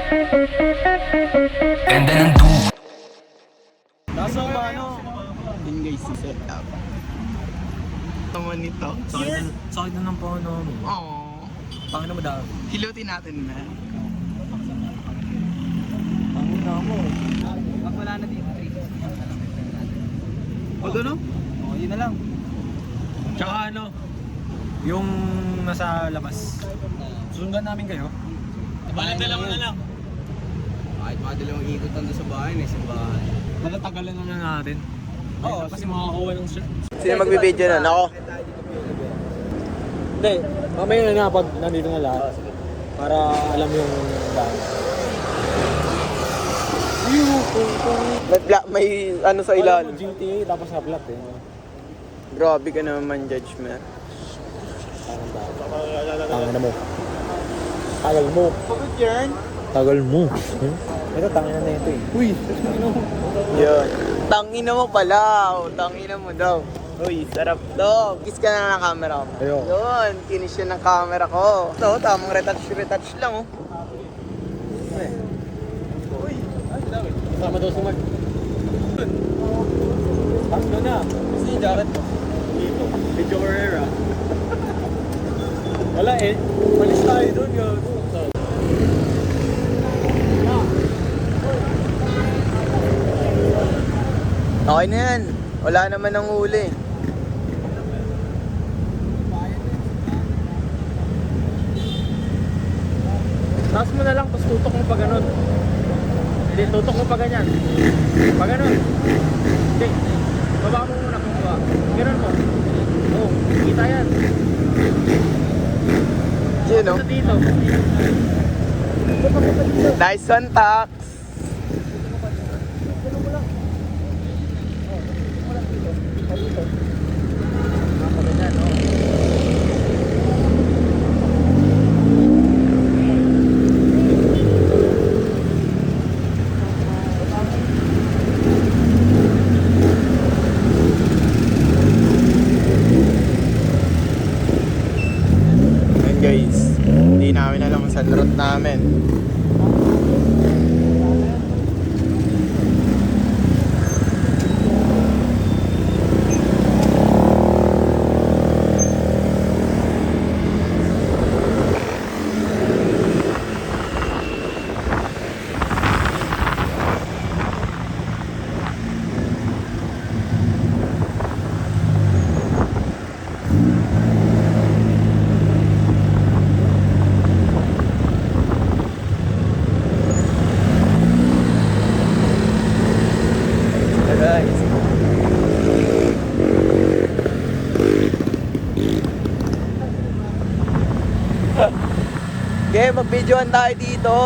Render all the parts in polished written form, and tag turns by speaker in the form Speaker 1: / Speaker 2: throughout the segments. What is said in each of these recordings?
Speaker 1: Ganda ng du.
Speaker 2: Kaso ano, yun guys, si set up. Naman nito.
Speaker 3: Sakit na ng paano mo.
Speaker 2: Oo.
Speaker 3: Pangin na madami.
Speaker 2: Hilutin natin na.
Speaker 3: Pangin na mo.
Speaker 4: Pag wala na dito, 3.
Speaker 2: O ano?
Speaker 4: Oh, yun na lang.
Speaker 3: Tsaka ano, yung nasa labas. Susundan namin kayo.
Speaker 4: Dalawa na lang.
Speaker 2: Kahit mga dalawang ikot nandun sa bahay, sa bahay.
Speaker 3: Natatagalan na natin.
Speaker 4: Oo,
Speaker 3: Kasi makakakuha ng shirt.
Speaker 2: Sino magbibideo na? Ako?
Speaker 3: Hindi, mamaya na nga pag nandito na lahat. Para alam yung daan.
Speaker 2: May ano sa ilalim.
Speaker 3: GTA tapos na flat eh.
Speaker 2: Grabe ka naman, judgment.
Speaker 3: Tangin na mo. Tagal mo.
Speaker 2: Pagod yan?
Speaker 3: Tagal mo. Ito tangin na ito eh.
Speaker 2: Uy! Yun. Tangina mo pala. Tangina mo daw. Uy, sarap to. Kiss ka na ng camera ko.
Speaker 3: Ayoko.
Speaker 2: Yun, kinis yun ng camera ko. Ito, tamang retouch lang oh. Uy,
Speaker 3: Sama daw si Mark. Pasko na.
Speaker 2: kasi yung jacket mo.
Speaker 3: Dito. Video Herrera. Wala eh. Malis tayo doon.
Speaker 2: Okay na yan. Wala naman ang huli.
Speaker 3: Taas mo na lang, tapos tutok mo pa ganun. Hindi, tutok mo pa ganyan. Pa ganun. Hindi. Baba mo muna kung ba. Ganun mo. Oo, kita yan.
Speaker 2: Yun oh.
Speaker 3: Sa dito.
Speaker 2: Nice one, Tax.
Speaker 3: Pa ganyan, oo.
Speaker 2: Ayan guys, hindi namin alam kung saan route namin. So guys, okay, mag-videoan tayo dito.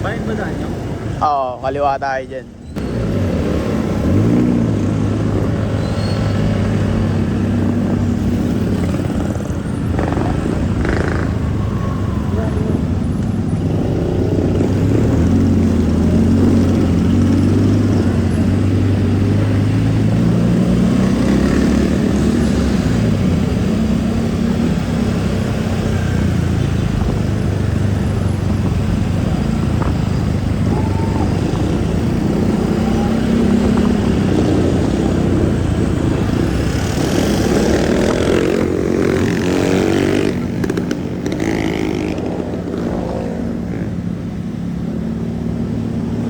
Speaker 3: Bayan ba daan nyo?
Speaker 2: Oo, kaliwa tayo dyan.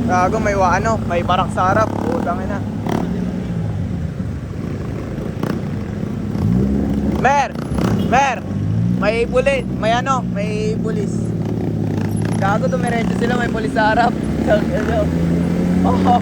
Speaker 2: Gago, may barak sa harap. Putang ina. Mer, may pulis, may pulis. Gago, dumiretso sila, may pulis sa harap. Oh.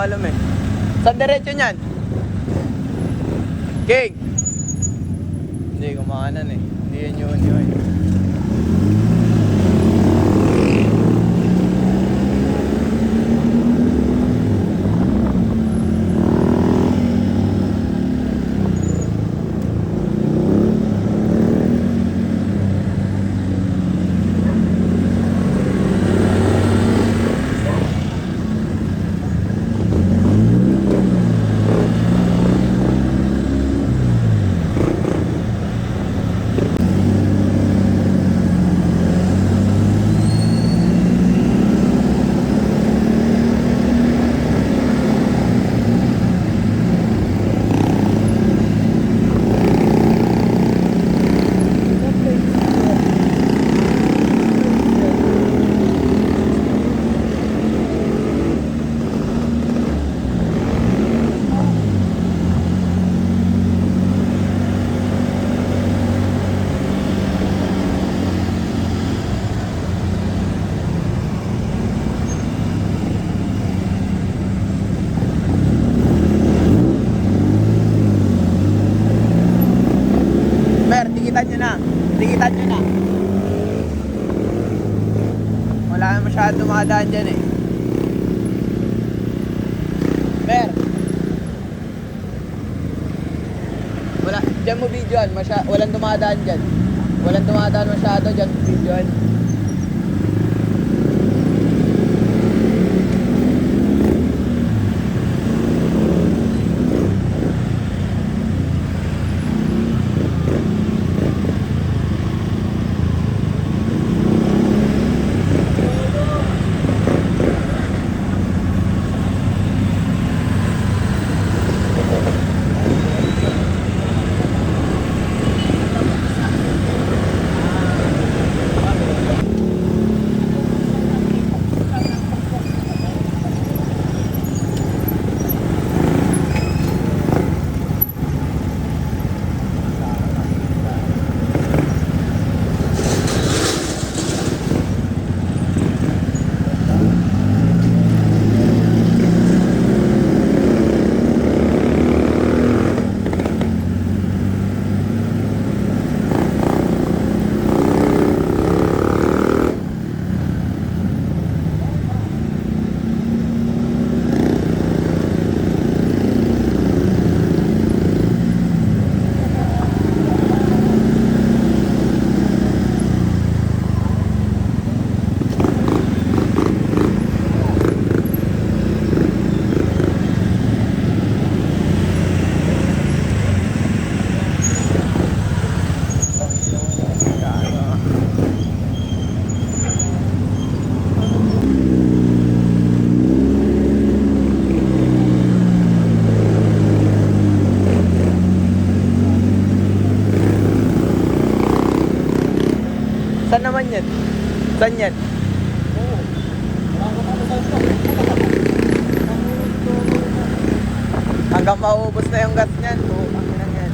Speaker 2: alam eh. Saan diretso niyan? King! Hindi, kumakanan eh. Hindi yun yun. Mer, tikitan nyo na. Tikitan nyo na. Wala na masyado dumadaan dyan eh. Mer. Wala, dyan mo videoan. Walang dumadaan dyan. Walang dumadaan masyado dyan videoan. Saan naman yan? Saan yan? Hanggang mauubos na yung gas niyan. Ang ina niyan.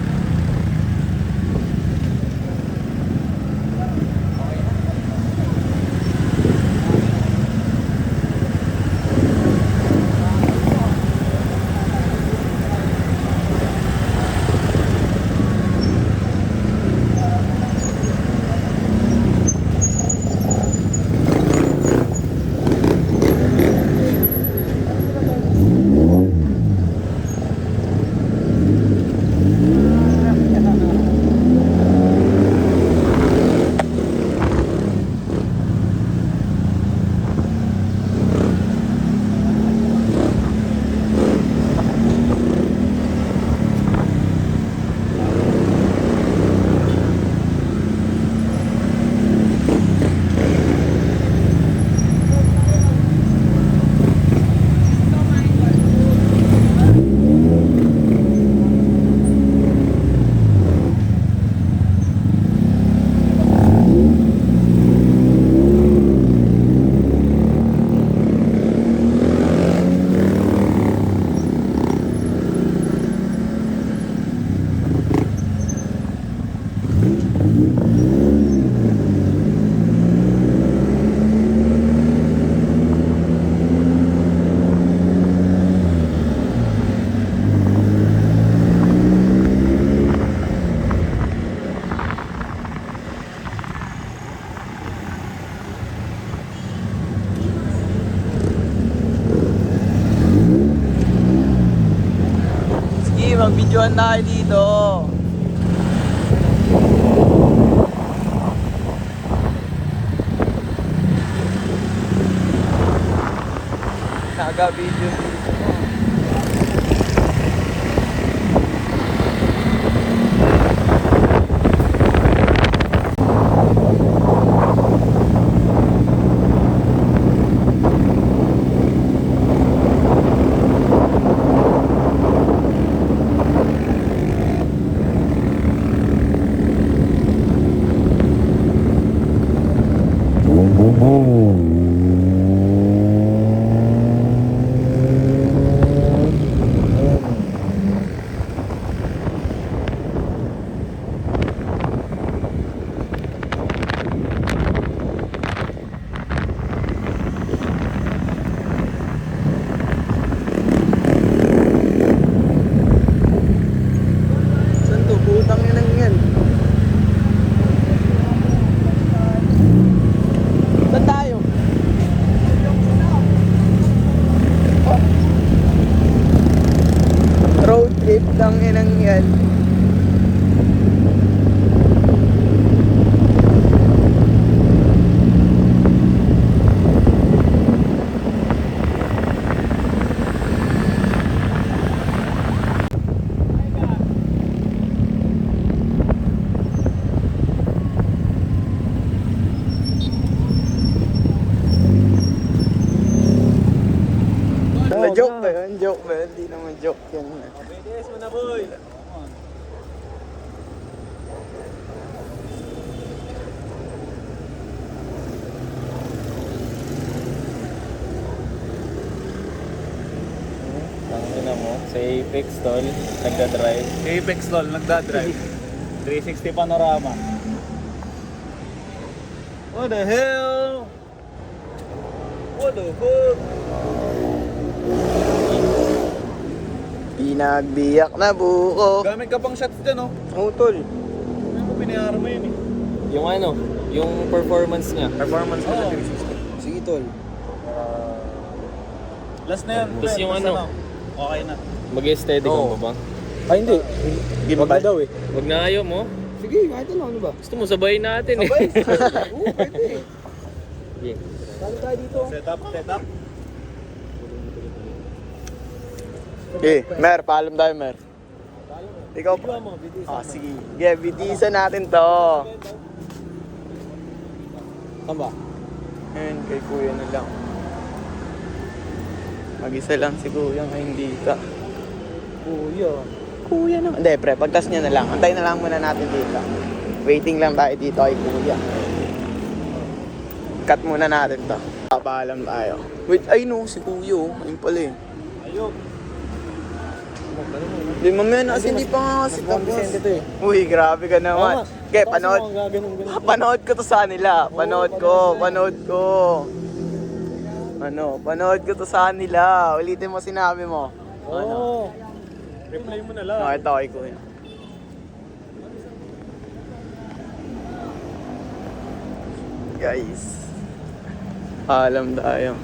Speaker 2: videoan tayo dito. Naga-video dito. Saan to? Putang ina yan. Saan tayo? Road trip lang inang yan. Na-joke ba yun? Joke ba yun? Hindi naman joke yan.
Speaker 3: Yes, mo na boy.
Speaker 5: Tangina mo, sa Apex tol, nagda-drive.
Speaker 3: Apex tol, nagda-drive.
Speaker 5: 360 panorama.
Speaker 3: What the hell? What the fuck?
Speaker 2: Pinagbiyak na buko.
Speaker 3: Gamit ka pang shots dyan, oh.
Speaker 2: Utol.
Speaker 3: Ano mo pinayara mo yun, eh?
Speaker 5: Yung ano, yung performance niya.
Speaker 3: Performance ko sa
Speaker 5: Oo.
Speaker 3: 360.
Speaker 2: Sige tol.
Speaker 3: Last na yan.
Speaker 5: Tapos
Speaker 3: pre.
Speaker 5: yung
Speaker 3: Last
Speaker 5: ano?
Speaker 3: na. Okay na.
Speaker 5: Mag-steady ka
Speaker 2: Oo.
Speaker 5: ba ba?
Speaker 2: Ay hindi. Wag na daw eh.
Speaker 5: Huwag na ayaw mo.
Speaker 2: Sige, kahit ano ba?
Speaker 5: Gusto mo sabayin natin eh.
Speaker 2: Oo, pwede.
Speaker 5: Sige.
Speaker 2: Sali tayo dito.
Speaker 3: Set up, set up.
Speaker 2: Okay, Mer, paalam tayo, Mer. Ikaw pa. Ah, sige. Yeah, bitisan natin to.
Speaker 3: Saan ba?
Speaker 2: Ayun, kay kuya na lang. Mag-isa lang si kuya ngayon dito.
Speaker 3: Kuya.
Speaker 2: Kuya naman. Hindi, pre, pagtas niya na lang. Antay na lang muna natin dito. Waiting lang tayo dito kay kuya. Cut muna natin to. Papaalam tayo. Wait, ay no, si kuya oh. Ayun pala eh.
Speaker 3: Ayok.
Speaker 2: Di mamaya na kasi hindi pa nga kasi tapos. Uy, grabe ka naman. Okay, panood ko to sa nila. Panood ko. Panood ko to sa nila. Ulitin mo sinabi mo.
Speaker 3: Oo. Reply mo na lang.
Speaker 2: Nakita kay kuya. Guys. Alam tayo.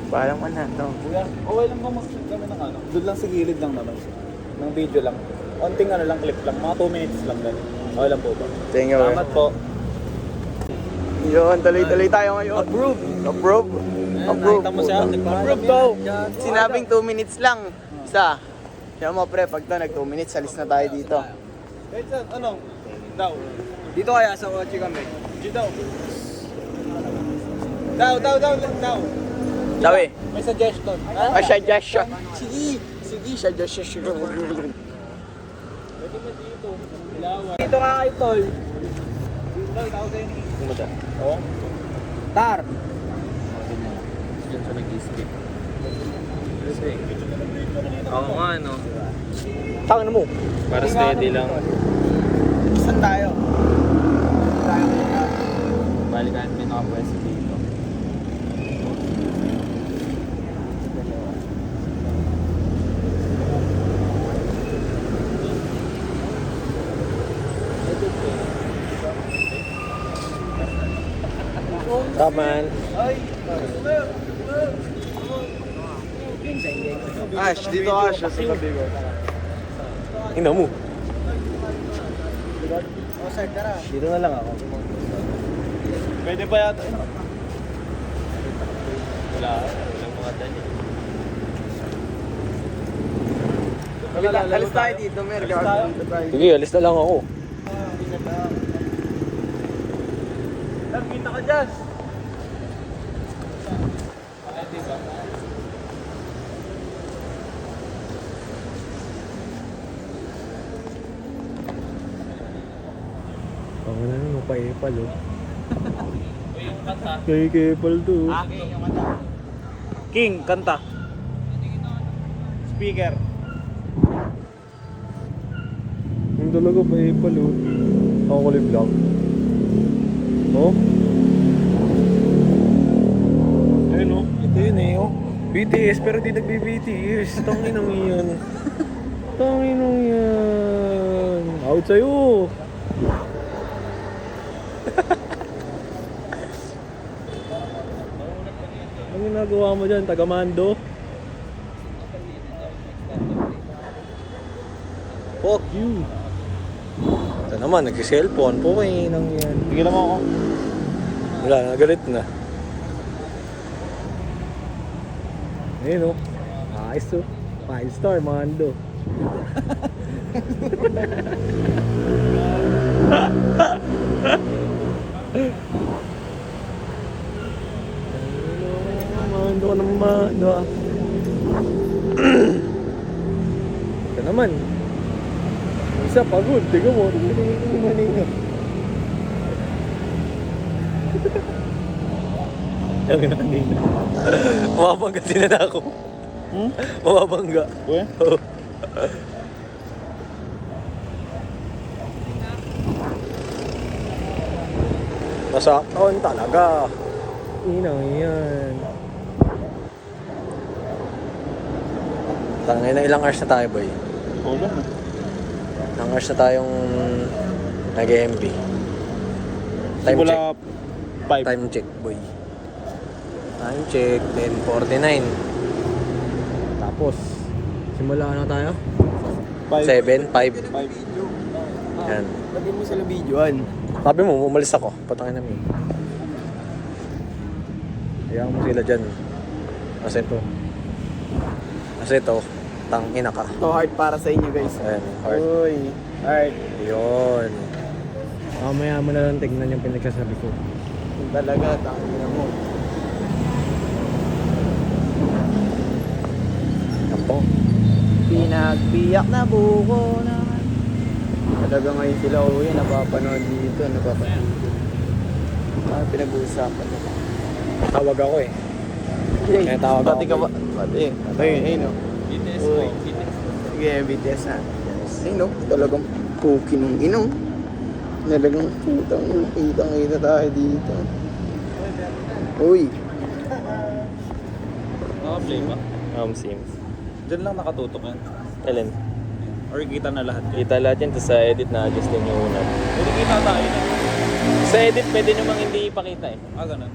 Speaker 2: Parang man na to.
Speaker 3: Kuya, okay lang ba mag-shoot kami ng ano? Doon lang sa gilid lang naman. Ng video lang. Konting ano lang, clip lang. Mga 2 minutes lang ganun. Okay lang po ba?
Speaker 2: Thank you.
Speaker 3: Salamat po.
Speaker 2: Yun, tuloy-tuloy tayo ngayon.
Speaker 3: Approve.
Speaker 2: Approve. Approve.
Speaker 3: Nakita mo siya?
Speaker 2: Approve daw. Sinabing 2 minutes lang. Isa. Siya mo pre, pag to nag 2 minutes, alis na tayo dito.
Speaker 3: Wait, sir, ano? Daw.
Speaker 4: Dito kaya sa kotse kami.
Speaker 3: G daw. Daw.
Speaker 2: Sabi,
Speaker 3: May suggestion.
Speaker 2: suggestion. Sige, suggestion.
Speaker 4: Dito nga kay Tol.
Speaker 3: Oo.
Speaker 4: Tar.
Speaker 5: Diyan siya nag-skip. Oo nga no.
Speaker 2: Tangan mo.
Speaker 5: Para steady lang.
Speaker 4: Saan tayo?
Speaker 5: Bali kahit may nakapwesto dito.
Speaker 2: Taman. Ash, dito Ash, sa tabi ko.
Speaker 5: Ina mo.
Speaker 4: Oh, sir, tara.
Speaker 5: Dito na lang ako.
Speaker 3: Pwede pa yata.
Speaker 5: Walang mga dali.
Speaker 2: Alis tayo dito, Mer.
Speaker 5: Sige, alis na lang ako.
Speaker 3: Kita ka dyan.
Speaker 5: Ang na nung pa-epal oh. Kay Kepal to.
Speaker 3: King, kanta. Speaker.
Speaker 5: Yung talaga pa-epal oh. Ako kulay vlog. Oh? Ayun oh. Ito yun eh oh. BTS pero di nagbi-BTS. Tanginang yan. Tanginang yan. Out sa'yo. Ang ginagawa mo dyan? Tagamando? Fuck you. Ito naman, nag-cellphone po eh. Nang yan.
Speaker 3: Tigilan mo ako.
Speaker 5: Wala, nagalit na. Ayun o. Ayos o. 5 star, Mando. Mando ka ng Mando ah. Ito naman. Isa pagod, tiga mo. Ang kanina. Mababangga din na ako. Mababangga.
Speaker 3: Uwe?
Speaker 5: Oo. Nasaktan talaga. Inang yan. Tangay na ilang hours na tayo, boy?
Speaker 3: Ulo na.
Speaker 5: Ilang hours na tayong nag-MB. Time check.
Speaker 3: Simula 5.
Speaker 5: Time check, boy. Time check, 10:49. Tapos, simula na tayo? 7, 5.
Speaker 3: 5.
Speaker 5: Yan.
Speaker 2: Pwede mo sila videoan.
Speaker 5: Sabi mo, umalis ako. Patangin namin. Hayaan mo sila dyan. Kasi ito, tangina ka.
Speaker 2: Ito hard para sa inyo, guys.
Speaker 5: Ayan, hard.
Speaker 2: Uy, hard.
Speaker 5: Yun. Mamaya mo na lang tignan yung pinagsasabi ko.
Speaker 2: Yung talaga, tangina mo.
Speaker 5: Yan po.
Speaker 2: Pinagbiyak na buko na. Talaga ngayon sila uwi, napapanood dito, napapanood dito. Pinag-uusapan nila.
Speaker 5: Tawag ako eh. Kaya tawag ako.
Speaker 2: Pati ka ba? Pati. Ayun, no.
Speaker 3: BTS
Speaker 2: Uy.
Speaker 3: po. BTS.
Speaker 2: Sige, BTS na. Ayun, no. Talagang puki nung inong. Talagang putang kita tayo dito. Uy.
Speaker 3: Naka-play ba?
Speaker 5: Sims.
Speaker 3: Diyan lang nakatutok yan.
Speaker 5: Alin?
Speaker 3: Or kita na lahat yan.
Speaker 5: Kita lahat yan, tapos sa edit na adjust din yung una.
Speaker 3: Pwede kita tayo na.
Speaker 5: Sa edit, pwede namang hindi ipakita eh.
Speaker 3: Ah, ganun.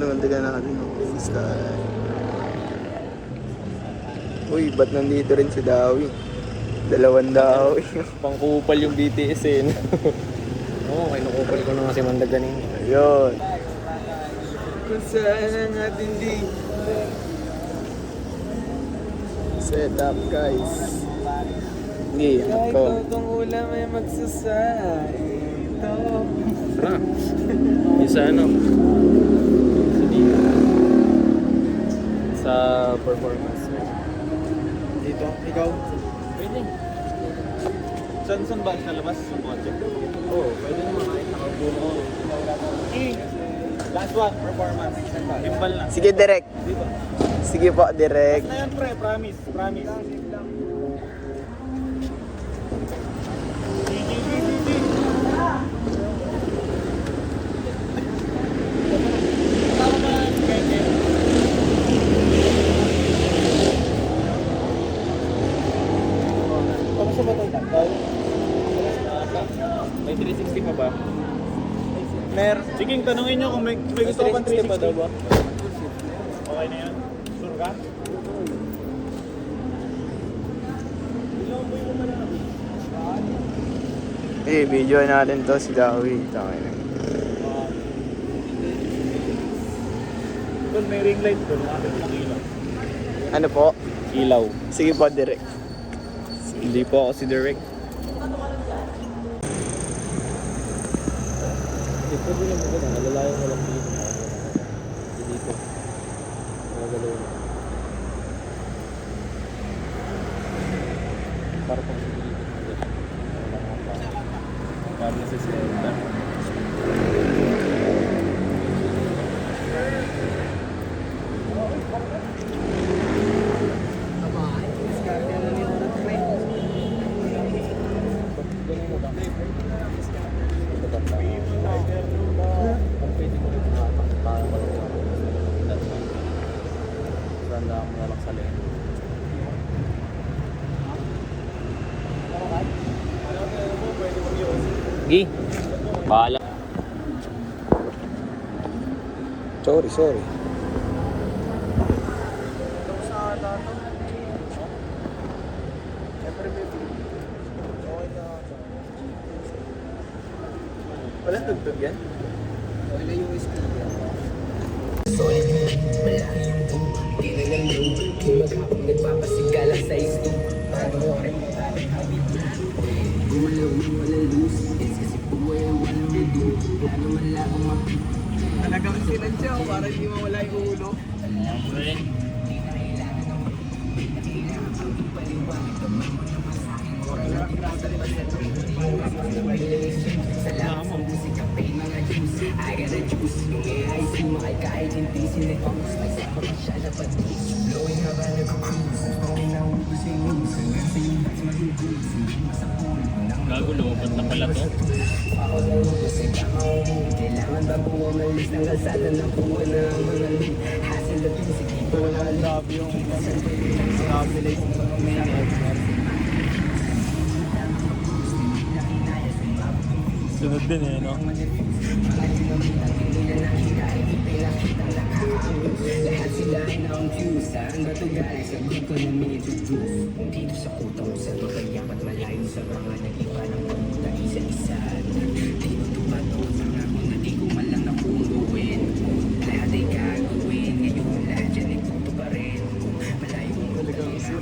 Speaker 2: Namantigan natin ng sky. Uy, ba't nandito rin si Dawi? 2 Dawi.
Speaker 5: Pangkupal yung BTS eh. Oo, kinukupal ko na nga si Mandag ganun.
Speaker 2: Ayun. Kung saan natin di. Set up, guys. Hindi, ako.
Speaker 4: Kung ulam ay magsasabi ito.
Speaker 5: Tara. Yung sa ano? Sa performance.
Speaker 2: Dito, ikaw.
Speaker 5: Pwede.
Speaker 3: Saan ba sa labas sa kotse?
Speaker 5: Oo, pwede naman kahit nakabuno.
Speaker 3: Last one, performance. Timbal na.
Speaker 2: Sige, direct.
Speaker 3: Dito.
Speaker 2: Sige po, direct.
Speaker 3: Na yan, pre. Promise. Promise. Sige, tanungin nyo kung may gusto ko bang 360 pa daw ba? Okay na yan? Sure ka?
Speaker 2: Video natin to si Dawi. Tangin na.
Speaker 3: Doon may ring light doon. Nakapit ng ilaw.
Speaker 2: Ano po?
Speaker 3: Ilaw.
Speaker 2: Sige po, direct.
Speaker 3: Hindi po ako si Derek.
Speaker 5: Dito din naman ko na, nalalayan mo lang dito. Dito. Nagalaw na. Para pang dito. Para na sa senta.
Speaker 3: Gi. Bahala.
Speaker 2: Sorry.
Speaker 4: Wala tugtog yan? Wala USB yan.
Speaker 1: Nagpapasigala sa isto.
Speaker 4: Talagang sinadya ko para hindi mawala yung ulo.
Speaker 3: Gago, lumabot na pala to. Sunod din eh, no?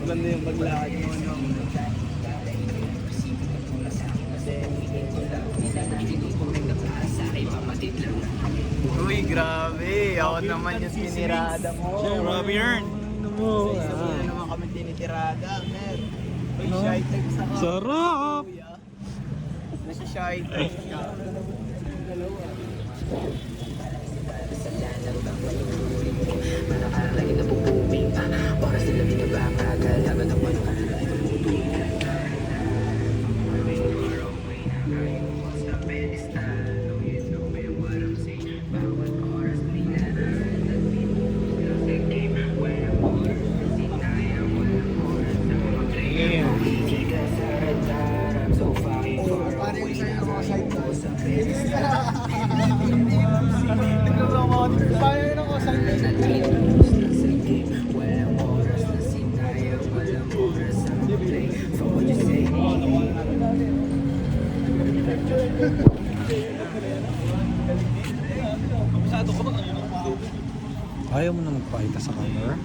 Speaker 4: Ganda yung paglakad mo, no? Uy, grabe. Ako naman yung tinirada mo.
Speaker 3: Grabe yarn.
Speaker 4: Isa mo na naman kami tinitirada, mer. Uy, shy type sa ka.
Speaker 3: Sarap!
Speaker 4: Nasa shy type ka.
Speaker 5: Ayaw mo na magpakita sa camera?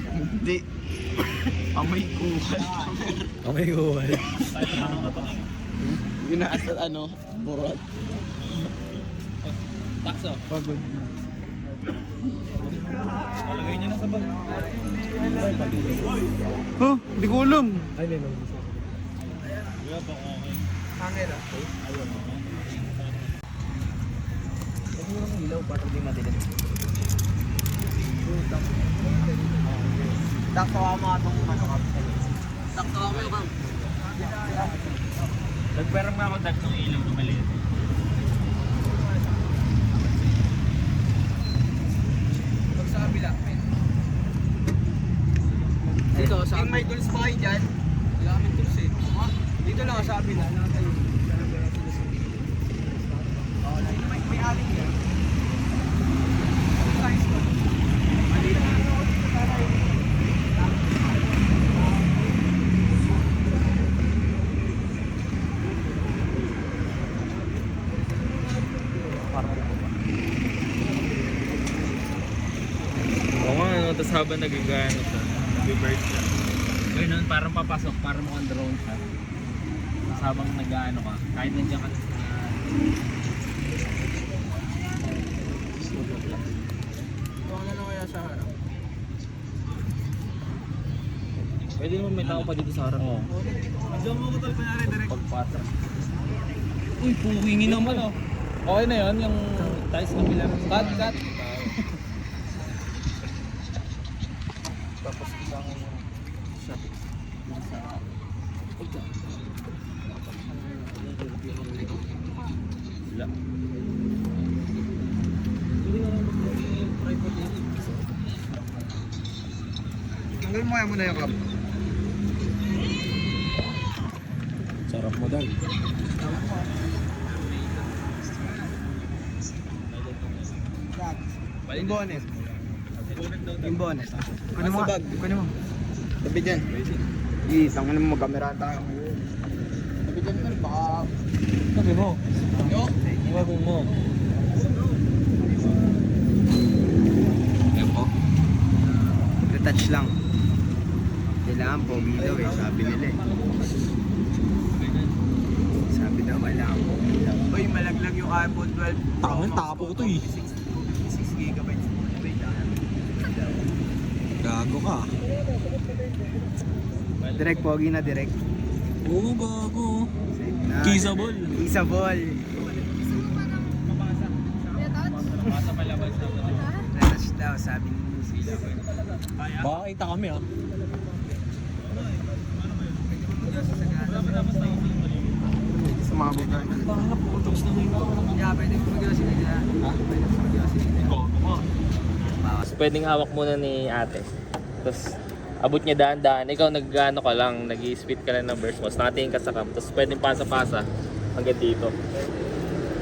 Speaker 2: Hindi. Amoy kuhal.
Speaker 5: Kamay ko, wala.
Speaker 2: Ginaas at ano, burot.
Speaker 3: Takso.
Speaker 5: Pagod na.
Speaker 3: Talagay niya na sa bag.
Speaker 2: Huh? Hindi ko alam.
Speaker 5: Ay, may mag
Speaker 3: Wala pa okay.
Speaker 4: Hangin ah.
Speaker 2: Huwag mo ng ilaw para hindi madilim.
Speaker 4: Taktawa mo atong ano ka. Taktawa mo yung kang.
Speaker 3: Nagperang nga ako tatlong ilaw na maliit.
Speaker 4: Pag sa kabila, men. Dito, sa yung may tools pa kayo dyan. Wala kami tools eh. Dito lang sa amin na tayo. Oh, may aling yan. Size ko. Maliit.
Speaker 3: Oo nga, ano, tapos habang nagagano siya, nag-bird siya. Ganun, parang papasok, parang mukhang drone siya. Tapos habang nag-ano ka, kahit nandiyan ka sa...
Speaker 4: Ano na kaya sa harap?
Speaker 3: Pwede naman may tao pa dito sa harap. Oo.
Speaker 4: Diyan mo ko tol kunyari direct.
Speaker 3: Pagpasa. Uy, puwingin naman oh. Okay na yun, yung tiles na bilang. Cut.
Speaker 4: Tapos isang
Speaker 3: Wala.
Speaker 4: tanggal mo kaya muna yung cup.
Speaker 5: Sarap mo dal.
Speaker 4: Yung bonnet. Yung bonnet. Kunin mo. Kunin mo.
Speaker 2: Tabi dyan. Tangin na mo, mag-camera tayo. Tabi dyan man, baka...
Speaker 5: Sabi mo. Sabi mo.
Speaker 4: Yan po. Retouch lang. Kailangan pogi daw eh, sabi nila eh. Sabi daw kailangan pogi daw. Uy, malaglag yung iPhone 12.
Speaker 5: Tangan, tapo ko to eh.
Speaker 4: 6 gigabytes.
Speaker 5: Gago ka.
Speaker 4: Direct pogi na direct.
Speaker 5: Oo, gago. Kissable.
Speaker 4: Kissable.
Speaker 3: Masa palabas na ba?
Speaker 4: Retouch daw, sabi ni Lucy.
Speaker 5: Baka kita kami ah.
Speaker 2: Sumabog na.
Speaker 4: Yeah, pwede ko mag-iwas sila dyan. Pwede ko mag-iwas sila dyan.
Speaker 3: Tapos pwedeng hawak muna ni ate. Tapos abot niya daan-daan. Ikaw nag-ano ka lang, nag-spit ka lang ng burst mo. Tapos nakatingin ka sa cam. Tapos pwedeng pasa-pasa hanggang dito.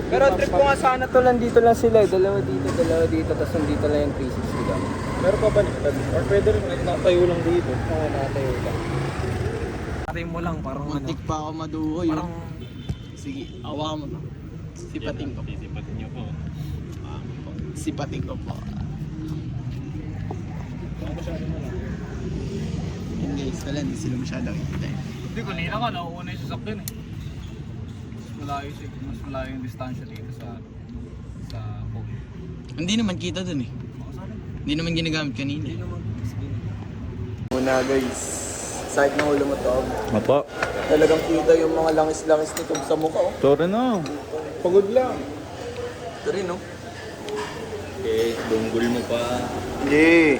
Speaker 4: Pero trip ko nga sana to lang dito lang sila eh. Dalawa dito, tapos nandito lang yung 360 lang.
Speaker 3: Pero pabaliktad. Or pwede rin natayo lang dito.
Speaker 4: Oo, natayo lang.
Speaker 3: Natayo mo lang, parang
Speaker 2: Muntik pa ako maduhoy.
Speaker 3: Parang...
Speaker 2: Sige, awa mo. Sipating ko.
Speaker 3: Sisipatin niyo po.
Speaker 2: Sipating ko po. Yun guys, wala, hindi sila masyadong kita.
Speaker 3: Hindi, kanina ka, nauuna yung sasakyan eh. Mas malayo yung distansya dito sa phone.
Speaker 2: Hindi naman kita dun eh. Hindi naman ginagamit kanina. Muna guys, side ng ulo mo to.
Speaker 5: Apa.
Speaker 2: Talagang kita yung mga langis-langis nito sa mukha oh.
Speaker 5: Sorry na. Pagod lang.
Speaker 2: Ito rin oh.
Speaker 3: Okay, dunggol mo pa.
Speaker 2: Hindi.